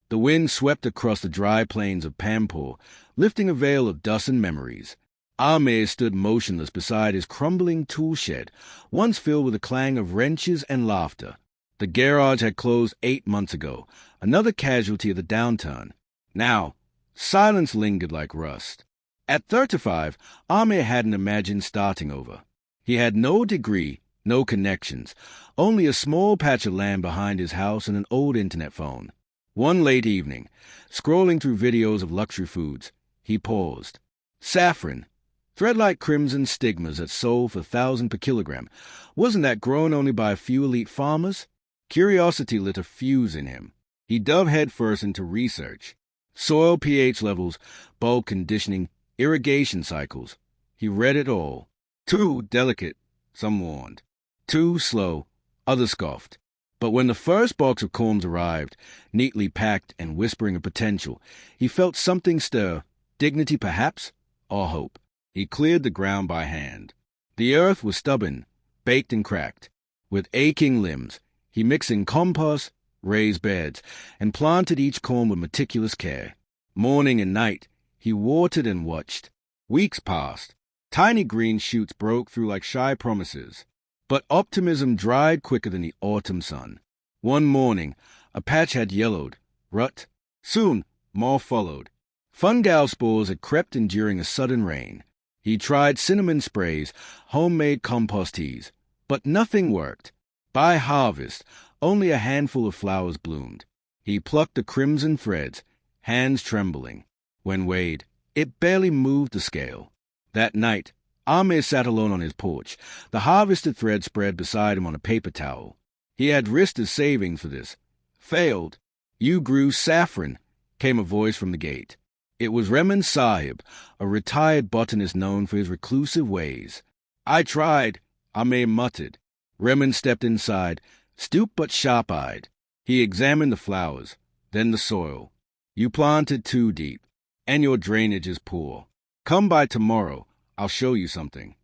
The wind swept across the dry plains of Pampur, lifting a veil of dust and memories. Ahmed stood motionless beside his crumbling tool shed, once filled with the clang of wrenches and laughter. The garage had closed 8 months ago, another casualty of the downturn. Now, silence lingered like rust. At 35, Ahmed hadn't imagined starting over. He had no degree, no connections, only a small patch of land behind his house and an old internet phone. One late evening, scrolling through videos of luxury foods, he paused. Saffron, thread-like crimson stigmas that sold for 1,000 per kilogram. Wasn't that grown only by a few elite farmers? Curiosity lit a fuse in him. He dove headfirst into research. Soil pH levels, bulk conditioning, irrigation cycles. He read it all. Too delicate, some warned. Too slow, others scoffed. But when the first box of corms arrived, neatly packed and whispering of potential, he felt something stir, dignity perhaps, or hope. He cleared the ground by hand. The earth was stubborn, baked and cracked. With aching limbs, he mixed in compost, raised beds, and planted each corn with meticulous care. Morning and night, he watered and watched. Weeks passed. Tiny green shoots broke through like shy promises. But optimism dried quicker than the autumn sun. One morning, a patch had yellowed, rut. Soon, more followed. Fungal spores had crept in during a sudden rain. He tried cinnamon sprays, homemade compost teas, but nothing worked. By harvest, only a handful of flowers bloomed. He plucked the crimson threads, hands trembling. When weighed, it barely moved the scale. That night, Ahmed sat alone on his porch, the harvested thread spread beside him on a paper towel. He had risked his savings for this. Failed. You grew saffron, came a voice from the gate. It was Rehman Sahib, a retired botanist known for his reclusive ways. I tried, Ahmed muttered. Rehman stepped inside, stooped but sharp-eyed. He examined the flowers, then the soil. You planted too deep, and your drainage is poor. Come by tomorrow, I'll show you something.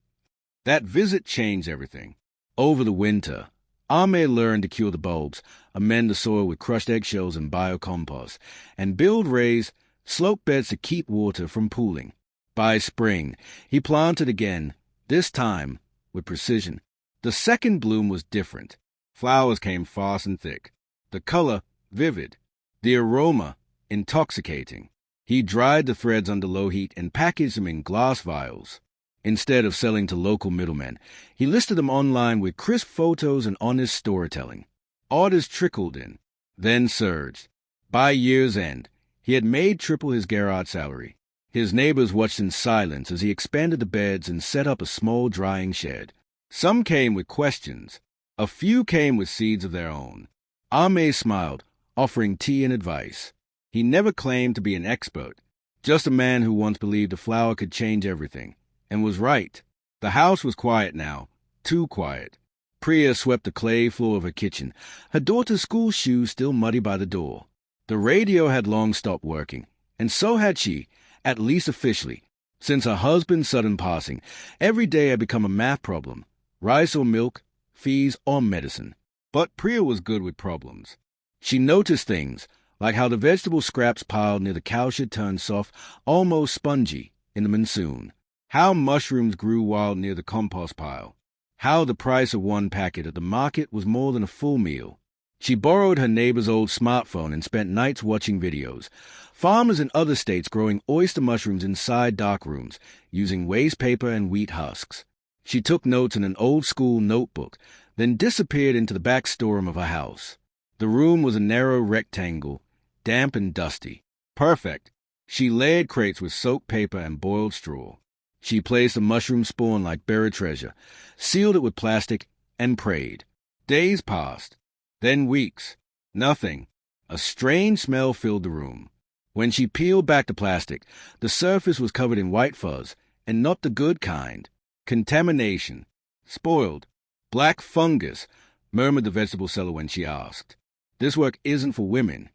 That visit changed everything. Over the winter, Ahmed learned to cure the bulbs, amend the soil with crushed eggshells and biocompost, and build raised slope beds to keep water from pooling. By spring, he planted again, this time with precision. The second bloom was different. Flowers came fast and thick. The color, vivid. The aroma, intoxicating. He dried the threads under low heat and packaged them in glass vials. Instead of selling to local middlemen, he listed them online with crisp photos and honest storytelling. Orders trickled in, then surged. By year's end, he had made triple his garage salary. His neighbors watched in silence as he expanded the beds and set up a small drying shed. Some came with questions. A few came with seeds of their own. Ahmed smiled, offering tea and advice. He never claimed to be an expert, just a man who once believed a flower could change everything, and was right. The house was quiet now, too quiet. Priya swept the clay floor of her kitchen, her daughter's school shoes still muddy by the door. The radio had long stopped working, and so had she, at least officially. Since her husband's sudden passing, every day had become a math problem. Rice or milk, fees or medicine. But Priya was good with problems. She noticed things, like how the vegetable scraps piled near the cowshed turned soft, almost spongy, in the monsoon. How mushrooms grew wild near the compost pile. How the price of one packet at the market was more than a full meal. She borrowed her neighbor's old smartphone and spent nights watching videos. Farmers in other states growing oyster mushrooms inside dark rooms, using waste paper and wheat husks. She took notes in an old-school notebook, then disappeared into the back storeroom of her house. The room was a narrow rectangle, damp and dusty. Perfect. She layered crates with soaked paper and boiled straw. She placed a mushroom spawn like buried treasure, sealed it with plastic, and prayed. Days passed. Then weeks. Nothing. A strange smell filled the room. When she peeled back the plastic, the surface was covered in white fuzz, and not the good kind. Contamination. Spoiled. Black fungus, murmured the vegetable seller when she asked. This work isn't for women.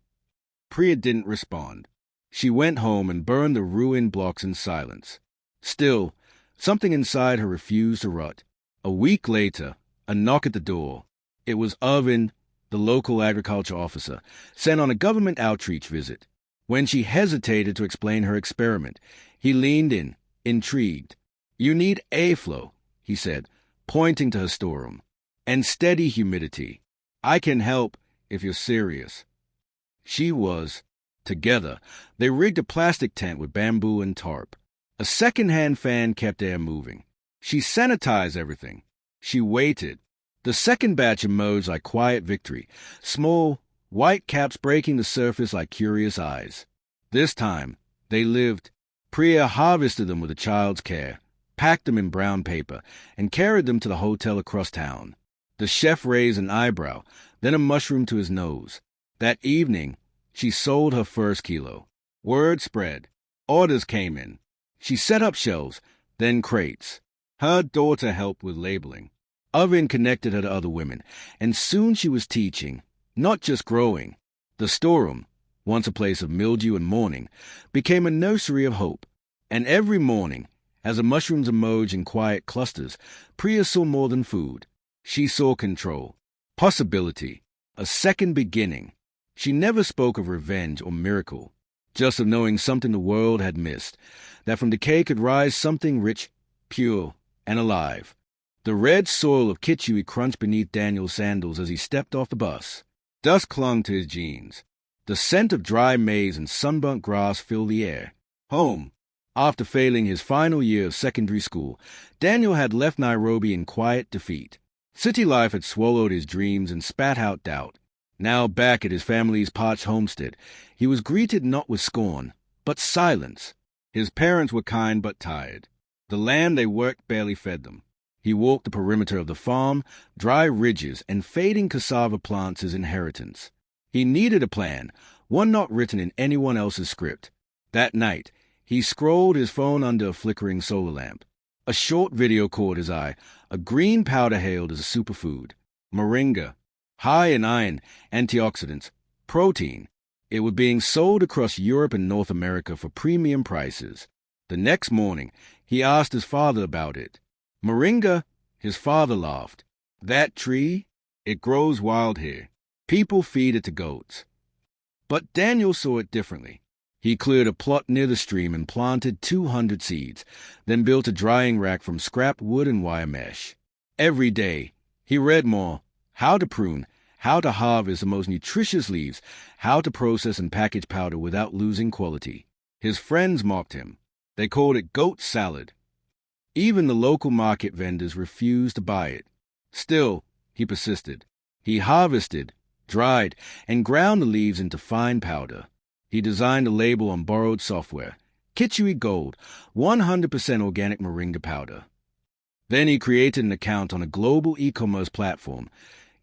Priya didn't respond. She went home and burned the ruined blocks in silence. Still, something inside her refused to rot. A week later, a knock at the door. It was Arvind, the local agriculture officer, sent on a government outreach visit. When she hesitated to explain her experiment, he leaned in, intrigued. "You need airflow," he said, pointing to her storeroom, "and steady humidity. I can help if you're serious." She was. Together, they rigged a plastic tent with bamboo and tarp. A second-hand fan kept air moving. She sanitized everything. She waited. The second batch emerged like quiet victory, small, white caps breaking the surface like curious eyes. This time, they lived. Priya harvested them with a child's care, packed them in brown paper, and carried them to the hotel across town. The chef raised an eyebrow, then a mushroom to his nose. That evening, she sold her first kilo. Word spread. Orders came in. She set up shelves, then crates. Her daughter helped with labeling. Oven connected her to other women, and soon she was teaching, not just growing. The storeroom, once a place of mildew and mourning, became a nursery of hope. And every morning, as the mushrooms emerged in quiet clusters, Priya saw more than food. She saw control, possibility, a second beginning. She never spoke of revenge or miracle, just of knowing something the world had missed, that from decay could rise something rich, pure, and alive. The red soil of Kitchui crunched beneath Daniel's sandals as he stepped off the bus. Dust clung to his jeans. The scent of dry maize and sunburnt grass filled the air. Home. After failing his final year of secondary school, Daniel had left Nairobi in quiet defeat. City life had swallowed his dreams and spat out doubt. Now back at his family's parched homestead, he was greeted not with scorn, but silence. His parents were kind but tired. The land they worked barely fed them. He walked the perimeter of the farm, dry ridges and fading cassava plants his inheritance. He needed a plan, one not written in anyone else's script. That night, he scrolled his phone under a flickering solar lamp. A short video caught his eye, a green powder hailed as a superfood. Moringa. High in iron, antioxidants, protein. It was being sold across Europe and North America for premium prices. The next morning, he asked his father about it. "Moringa?" His father laughed. "That tree? It grows wild here. People feed it to goats." But Daniel saw it differently. He cleared a plot near the stream and planted 200 seeds, then built a drying rack from scrap wood and wire mesh. Every day, he read more. How to prune, how to harvest the most nutritious leaves, how to process and package powder without losing quality. His friends mocked him. They called it goat salad. Even the local market vendors refused to buy it. Still, he persisted. He harvested, dried, and ground the leaves into fine powder. He designed a label on borrowed software. Kitchui Gold, 100% organic moringa powder. Then he created an account on a global e-commerce platform,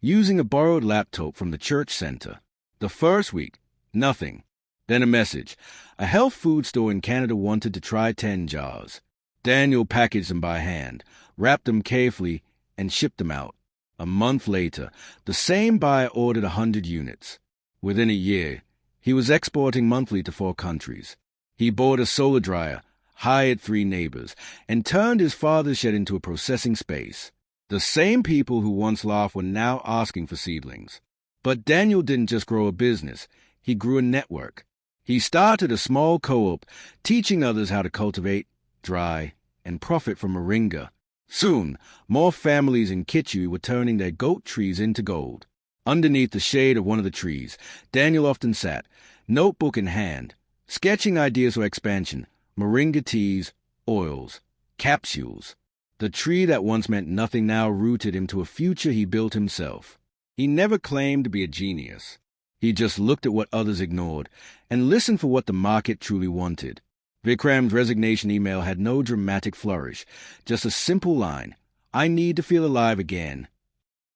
using a borrowed laptop from the church center. The first week, nothing. Then a message. A health food store in Canada wanted to try 10 jars. Daniel packaged them by hand, wrapped them carefully, and shipped them out. A month later, the same buyer ordered 100 units. Within a year, he was exporting monthly to 4 countries. He bought a solar dryer, hired 3 neighbors, and turned his father's shed into a processing space. The same people who once laughed were now asking for seedlings. But Daniel didn't just grow a business, he grew a network. He started a small co-op, teaching others how to cultivate, dry, and profit from moringa. Soon, more families in Kitchui were turning their goat trees into gold. Underneath the shade of one of the trees, Daniel often sat, notebook in hand, sketching ideas for expansion, moringa teas, oils, capsules. The tree that once meant nothing now rooted him to a future he built himself. He never claimed to be a genius. He just looked at what others ignored and listened for what the market truly wanted. Vikram's resignation email had no dramatic flourish, just a simple line, "I need to feel alive again."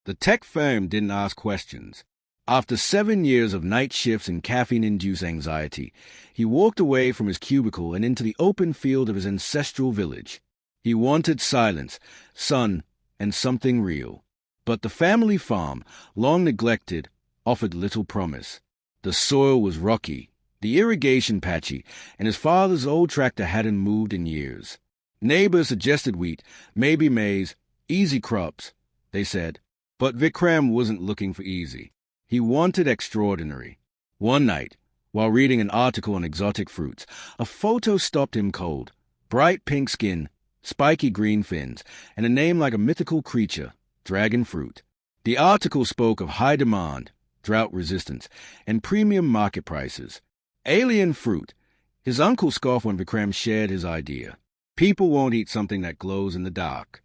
The tech firm didn't ask questions. After 7 years of night shifts and caffeine-induced anxiety, he walked away from his cubicle and into the open field of his ancestral village. He wanted silence, sun, and something real. But the family farm, long neglected, offered little promise. The soil was rocky, the irrigation patchy, and his father's old tractor hadn't moved in years. Neighbors suggested wheat, maybe maize, easy crops, they said. But Vikram wasn't looking for easy. He wanted extraordinary. One night, while reading an article on exotic fruits, a photo stopped him cold. Bright pink skin, spiky green fins, and a name like a mythical creature, dragon fruit. The article spoke of high demand, drought resistance, and premium market prices. Alien fruit. His uncle scoffed when Vikram shared his idea. People won't eat something that glows in the dark.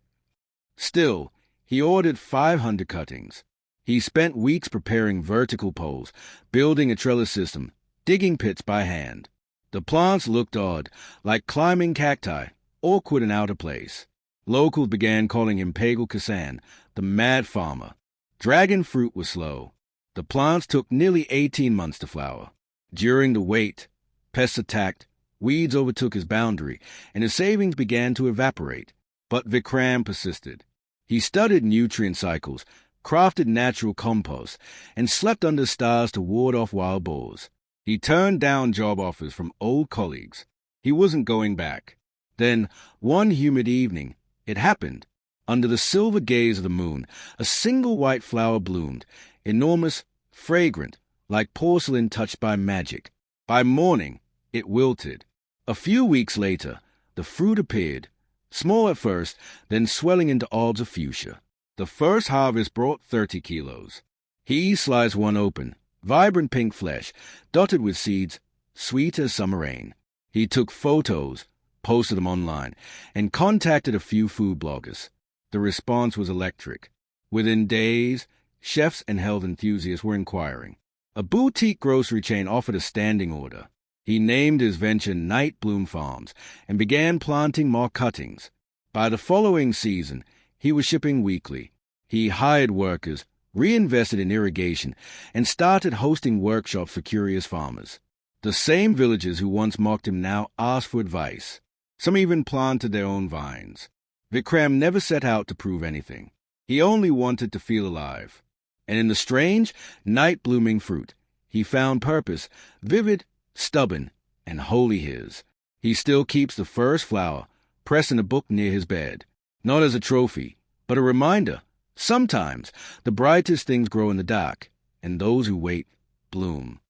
Still, he ordered 500 cuttings. He spent weeks preparing vertical poles, building a trellis system, digging pits by hand. The plants looked odd, like climbing cacti, awkward and out of place. Locals began calling him Pagal Kisan, the mad farmer. Dragon fruit was slow. The plants took nearly 18 months to flower. During the wait, pests attacked, weeds overtook his boundary, and his savings began to evaporate. But Vikram persisted. He studied nutrient cycles, crafted natural compost, and slept under stars to ward off wild boars. He turned down job offers from old colleagues. He wasn't going back. Then, one humid evening, it happened. Under the silver gaze of the moon, a single white flower bloomed, enormous, fragrant, like porcelain touched by magic. By morning, it wilted. A few weeks later, the fruit appeared, small at first, then swelling into orbs of fuchsia. The first harvest brought 30 kilos. He sliced one open, vibrant pink flesh, dotted with seeds, sweet as summer rain. He took photos, posted them online, and contacted a few food bloggers. The response was electric. Within days, chefs and health enthusiasts were inquiring. A boutique grocery chain offered a standing order. He named his venture Night Bloom Farms and began planting more cuttings. By the following season, he was shipping weekly. He hired workers, reinvested in irrigation, and started hosting workshops for curious farmers. The same villagers who once mocked him now asked for advice. Some even planted their own vines. Vikram never set out to prove anything. He only wanted to feel alive. And in the strange, night-blooming fruit, he found purpose, vivid, stubborn, and wholly his. He still keeps the first flower, pressed in a book near his bed, not as a trophy, but a reminder. Sometimes the brightest things grow in the dark, and those who wait bloom.